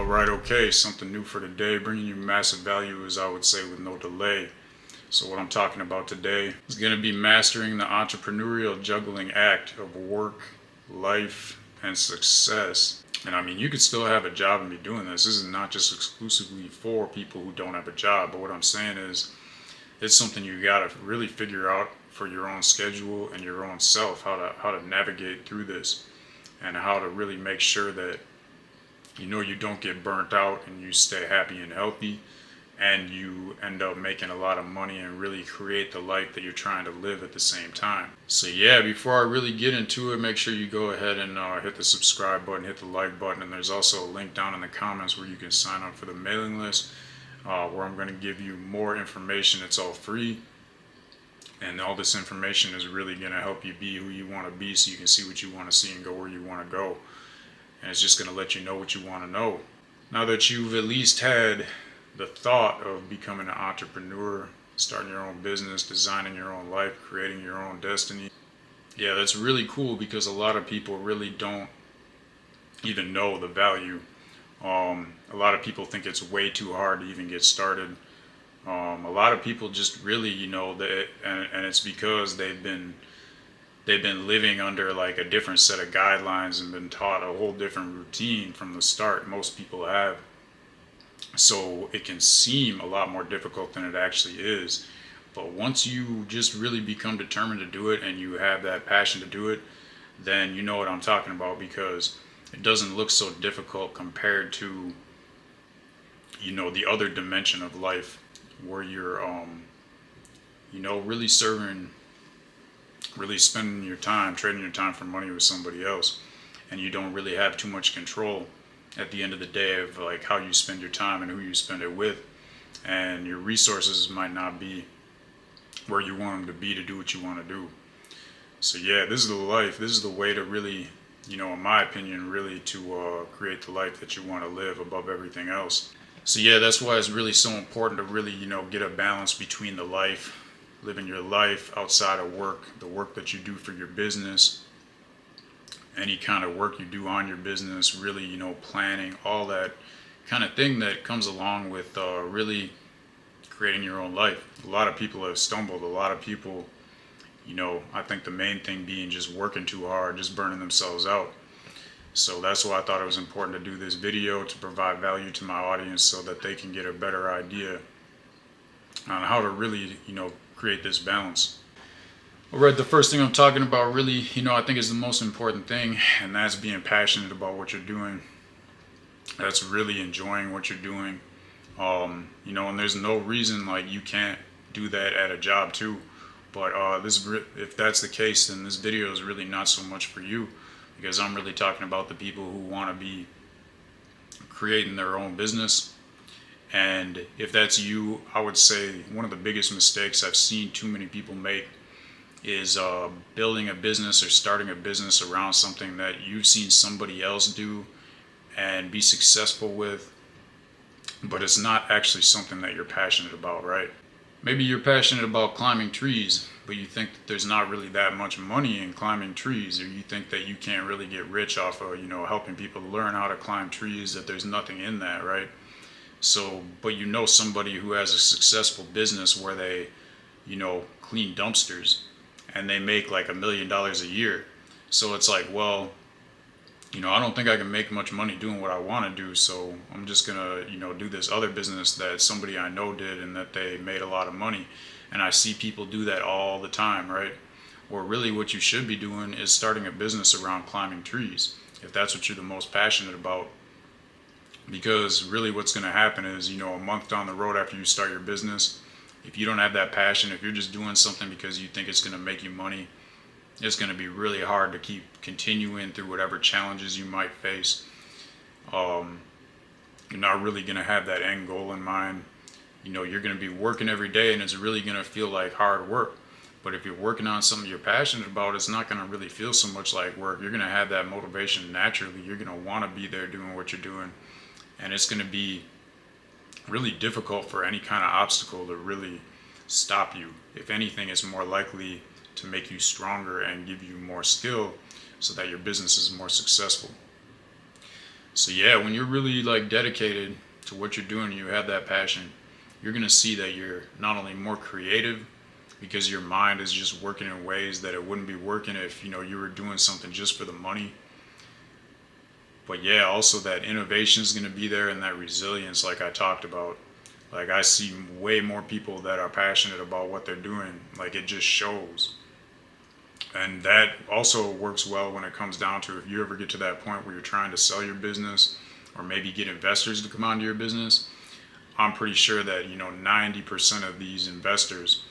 Alright, okay, something new for today, bringing you massive value, as I would say, with no delay. So what I'm talking about today is going to be mastering the entrepreneurial juggling act of work, life, and success. And I mean, you could still have a job and be doing this. This is not just exclusively for people who don't have a job, but what I'm saying is it's something you got to really figure out for your own schedule and your own self, how to navigate through this and how to really make sure that you don't get burnt out and you stay happy and healthy and you end up making a lot of money and really create the life that you're trying to live at the same time. So yeah, before I really get into it, make sure you go ahead and hit the subscribe button, hit the like button, and there's also a link down in the comments where you can sign up for the mailing list, where I'm going to give you more information. It's all free, and all this information is really going to help you be who you want to be, so you can see what you want to see and go where you want to go. And it's just going to let you know what you want to know. Now that you've at least had the thought of becoming an entrepreneur, starting your own business, designing your own life, creating your own destiny, yeah, that's really cool, because a lot of people really don't even know the value. A lot of people think it's way too hard to even get started. A lot of people just really, and it's because they've been living under like a different set of guidelines and been taught a whole different routine from the start. Most people have. So it can seem a lot more difficult than it actually is. But once you just really become determined to do it and you have that passion to do it, then you know what I'm talking about, because it doesn't look so difficult compared to, the other dimension of life where you're, really spending your time, trading your time for money with somebody else, and you don't really have too much control at the end of the day of like how you spend your time and who you spend it with, and your resources might not be where you want them to be to do what you want to do. So yeah, this is the life. This is the way to really, in my opinion, really to create the life that you want to live above everything else. So yeah, that's why it's really so important to really, get a balance between the life, living your life outside of work, the work that you do for your business, any kind of work you do on your business, really, planning, all that kind of thing that comes along with really creating your own life. A lot of people have stumbled. A lot of people, I think the main thing being just working too hard, just burning themselves out. So that's why I thought it was important to do this video, to provide value to my audience so that they can get a better idea on how to really, create this balance. Alright, the first thing I'm talking about really, I think is the most important thing, and that's being passionate about what you're doing. That's really enjoying what you're doing. And there's no reason like you can't do that at a job too. But if that's the case, then this video is really not so much for you, because I'm really talking about the people who want to be creating their own business. And if that's you, I would say one of the biggest mistakes I've seen too many people make is building a business or starting a business around something that you've seen somebody else do and be successful with, but it's not actually something that you're passionate about, right? Maybe you're passionate about climbing trees, but you think that there's not really that much money in climbing trees, or you think that you can't really get rich off of, helping people learn how to climb trees, that there's nothing in that, right? So, but somebody who has a successful business where they, clean dumpsters, and they make like $1 million a year. So it's like, well, I don't think I can make much money doing what I want to do, so I'm just gonna, do this other business that somebody I know did and that they made a lot of money. And I see people do that all the time, right? Or really what you should be doing is starting a business around climbing trees, if that's what you're the most passionate about. Because really what's going to happen is, a month down the road after you start your business, if you don't have that passion, if you're just doing something because you think it's going to make you money, it's going to be really hard to keep continuing through whatever challenges you might face. You're not really going to have that end goal in mind. You're going to be working every day, and it's really going to feel like hard work. But if you're working on something you're passionate about, it's not going to really feel so much like work. You're going to have that motivation naturally. You're going to want to be there doing what you're doing. And it's going to be really difficult for any kind of obstacle to really stop you. If anything, it's more likely to make you stronger and give you more skill so that your business is more successful. So yeah, when you're really like dedicated to what you're doing, you have that passion, you're gonna see that you're not only more creative because your mind is just working in ways that it wouldn't be working if you were doing something just for the money. But yeah, also that innovation is gonna be there and that resilience, like I talked about. Like I see way more people that are passionate about what they're doing. Like it just shows. And that also works well when it comes down to if you ever get to that point where you're trying to sell your business or maybe get investors to come onto your business. I'm pretty sure that 90% of these investors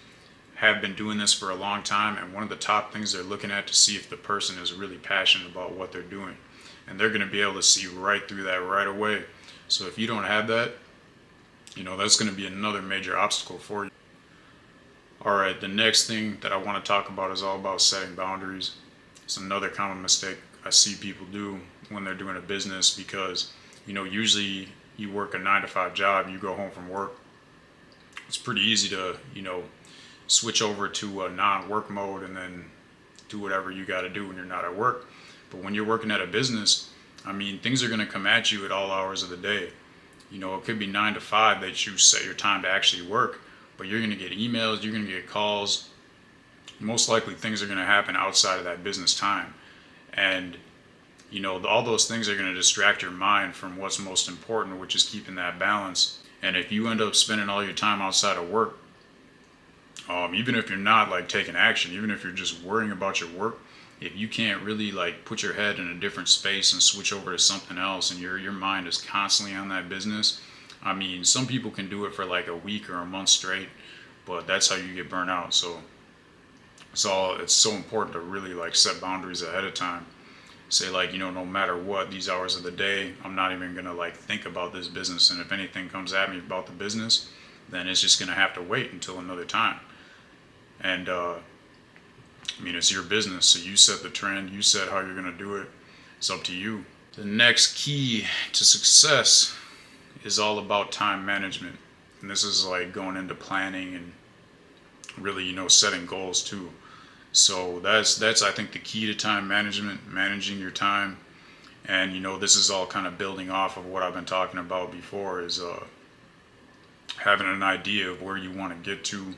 have been doing this for a long time, and one of the top things they're looking at to see if the person is really passionate about what they're doing, and they're going to be able to see right through that right away. So if you don't have that, that's going to be another major obstacle for you. All right, the next thing that I want to talk about is all about setting boundaries. It's another common mistake I see people do when they're doing a business because, usually you work a 9 to 5 job, you go home from work. It's pretty easy to, switch over to a non-work mode and then do whatever you got to do when you're not at work. But when you're working at a business, things are going to come at you at all hours of the day. It could be 9 to 5 that you set your time to actually work, but you're going to get emails, you're going to get calls. Most likely things are going to happen outside of that business time. And, all those things are going to distract your mind from what's most important, which is keeping that balance. And if you end up spending all your time outside of work, even if you're not like taking action, even if you're just worrying about your work, if you can't really like put your head in a different space and switch over to something else and your mind is constantly on that business, some people can do it for like a week or a month straight, but that's how you get burnt out. So it's so important to really like set boundaries ahead of time. Say like, no matter what, these hours of the day, I'm not even going to like think about this business. And if anything comes at me about the business, then it's just going to have to wait until another time. And, it's your business. So you set the trend, you set how you're going to do it. It's up to you. The next key to success is all about time management. And this is like going into planning and really, setting goals too. So that's I think the key to time management, managing your time. And this is all kind of building off of what I've been talking about before, is having an idea of where you want to get to,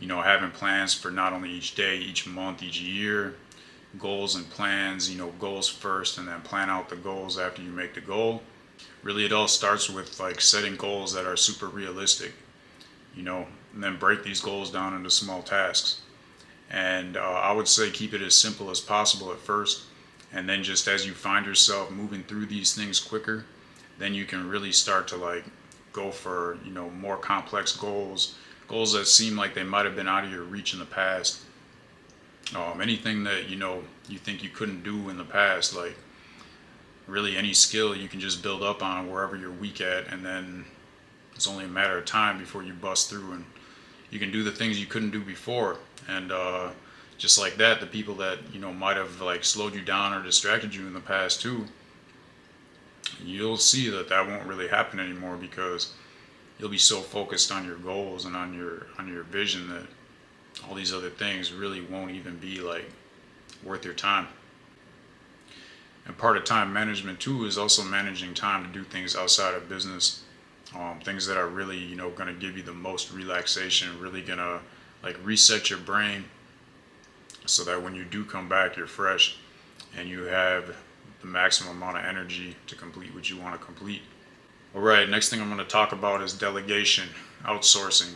having plans for not only each day, each month, each year, goals and plans, goals first and then plan out the goals after you make the goal. Really it all starts with like setting goals that are super realistic, and then break these goals down into small tasks. And I would say keep it as simple as possible at first, and then just as you find yourself moving through these things quicker, then you can really start to like go for more complex goals that seem like they might have been out of your reach in the past. Anything that you think you couldn't do in the past, like really any skill you can just build up on wherever you're weak at, and then it's only a matter of time before you bust through and you can do the things you couldn't do before. And just like that, the people that might have like slowed you down or distracted you in the past too, you'll see that won't really happen anymore, because you'll be so focused on your goals and on your vision that all these other things really won't even be like worth your time. And part of time management too is also managing time to do things outside of business, things that are really going to give you the most relaxation, really going to like reset your brain so that when you do come back, you're fresh and you have the maximum amount of energy to complete what you want to complete. All right, next thing I'm going to talk about is delegation, outsourcing.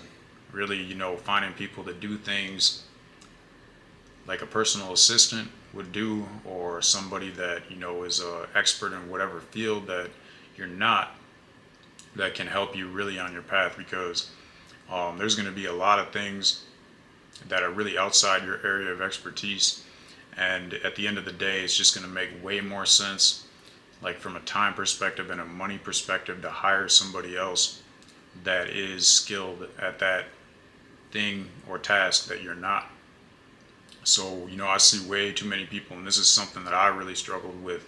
Really, finding people to do things like a personal assistant would do, or somebody that, is an expert in whatever field that you're not, that can help you really on your path, because there's going to be a lot of things that are really outside your area of expertise. And at the end of the day, it's just going to make way more sense, like from a time perspective and a money perspective, to hire somebody else that is skilled at that thing or task that you're not. So, I see way too many people, and this is something that I really struggled with,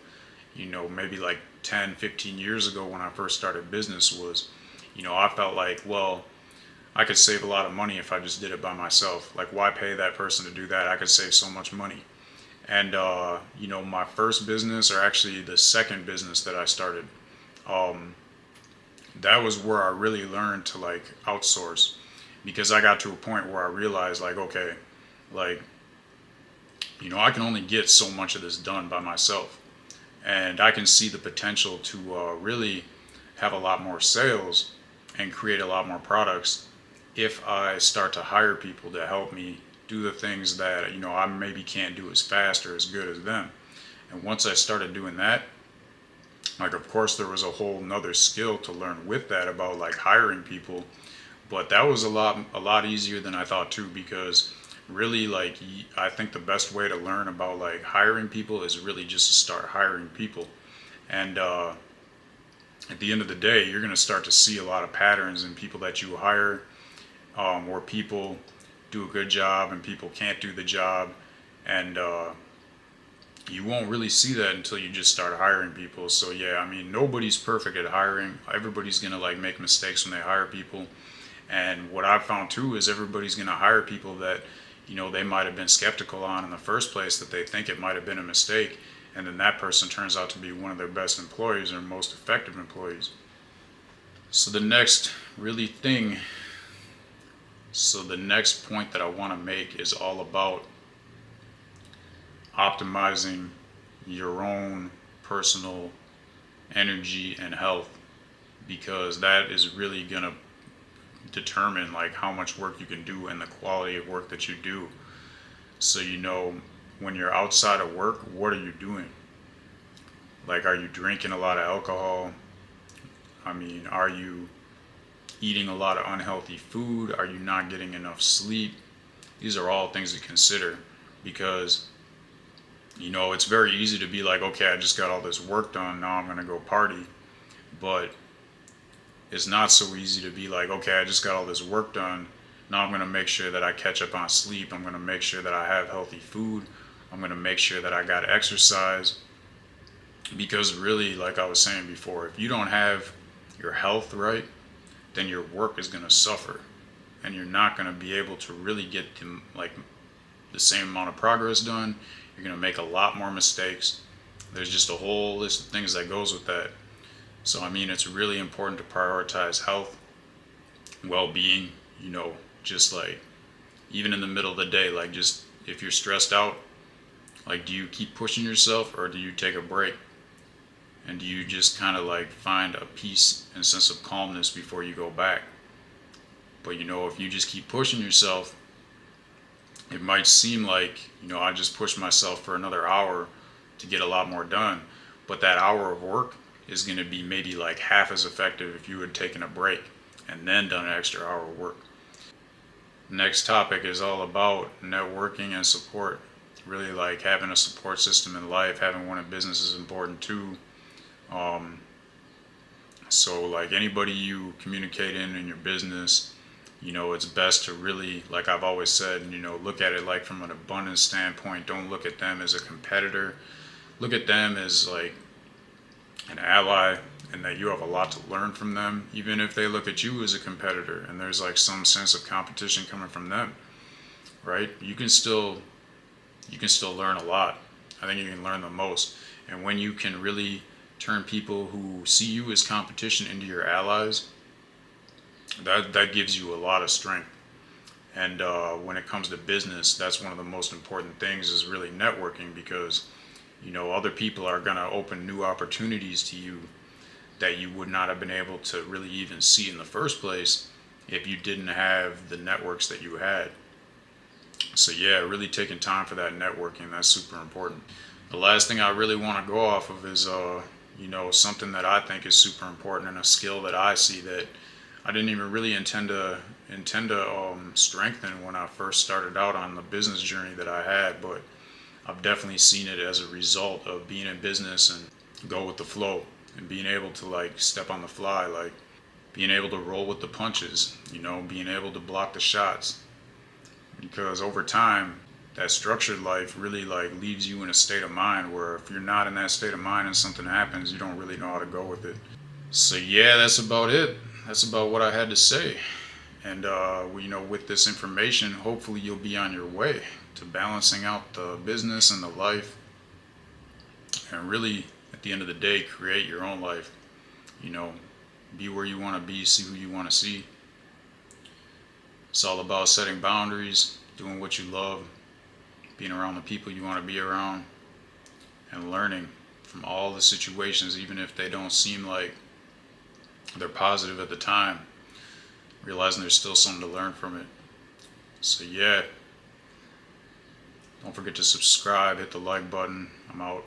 maybe like 10, 15 years ago when I first started business, was, I felt like, well, I could save a lot of money if I just did it by myself. Like, why pay that person to do that? I could save so much money. And my first business, or actually the second business that I started, um, that was where I really learned to like outsource, because I got to a point where I realized like, okay, like, I can only get so much of this done by myself, and I can see the potential to really have a lot more sales and create a lot more products if I start to hire people to help me do the things that I maybe can't do as fast or as good as them. And once I started doing that, like, of course there was a whole nother skill to learn with that about like hiring people, but that was a lot easier than I thought too, because really, like, I think the best way to learn about like hiring people is really just to start hiring people. And at the end of the day, you're going to start to see a lot of patterns in people that you hire, where people do a good job and people can't do the job. And you won't really see that until you just start hiring people. So yeah, I mean, nobody's perfect at hiring. Everybody's going to like make mistakes when they hire people. And what I've found too is everybody's going to hire people that they might have been skeptical on in the first place, that they think it might have been a mistake, and then that person turns out to be one of their best employees or most effective employees. So the next really thing, so the next point that I want to make is all about optimizing your own personal energy and health, because that is really going to determine like how much work you can do and the quality of work that you do. So when you're outside of work, what are you doing? Like, are you drinking a lot of alcohol? I mean, are you eating a lot of unhealthy food? Are you not getting enough sleep? These are all things to consider, because it's very easy to be like, okay, I just got all this work done, now I'm going to go party. But it's not so easy to be like, okay, I just got all this work done, now I'm going to make sure that I catch up on sleep, I'm going to make sure that I have healthy food, I'm going to make sure that I got exercise. Because really, like I was saying before, if you don't have your health right, then your work is going to suffer, and you're not going to be able to really get the same amount of progress done. You're going to make a lot more mistakes. There's just a whole list of things that goes with that. So I mean, it's really important to prioritize health, well-being, just like even in the middle of the day, like, just if you're stressed out, like, do you keep pushing yourself or do you take a break? And do you just kind of like find a peace and sense of calmness before you go back? But if you just keep pushing yourself, it might seem like, I just pushed myself for another hour to get a lot more done. But that hour of work is going to be maybe like half as effective if you had taken a break and then done an extra hour of work. Next topic is all about networking and support. Really, like, having a support system in life, having one in business is important too. So like anybody you communicate in your business, it's best to really, like I've always said, look at it like from an abundance standpoint. Don't look at them as a competitor. Look at them as like an ally, and that you have a lot to learn from them, even if they look at you as a competitor and there's like some sense of competition coming from them, right? You can still learn a lot. I think you can learn the most. And when you can really turn people who see you as competition into your allies, that gives you a lot of strength. And when it comes to business, that's one of the most important things, is really networking, because other people are going to open new opportunities to you that you would not have been able to really even see in the first place if you didn't have the networks that you had. So yeah, really taking time for that networking, that's super important. The last thing I really want to go off of is something that I think is super important, and a skill that I see that I didn't even really intend to strengthen when I first started out on the business journey that I had, but I've definitely seen it as a result of being in business and go with the flow, and being able to like step on the fly, like being able to roll with the punches, being able to block the shots. Because over time, that structured life really like leaves you in a state of mind where if you're not in that state of mind and something happens, you don't really know how to go with it. So yeah, that's about it. That's about what I had to say. And with this information, hopefully you'll be on your way to balancing out the business and the life, and really, at the end of the day, create your own life. Be where you want to be, see who you want to see. It's all about setting boundaries, doing what you love, being around the people you want to be around, and learning from all the situations, even if they don't seem like they're positive at the time, realizing there's still something to learn from it. So yeah, don't forget to subscribe, hit the like button. I'm out.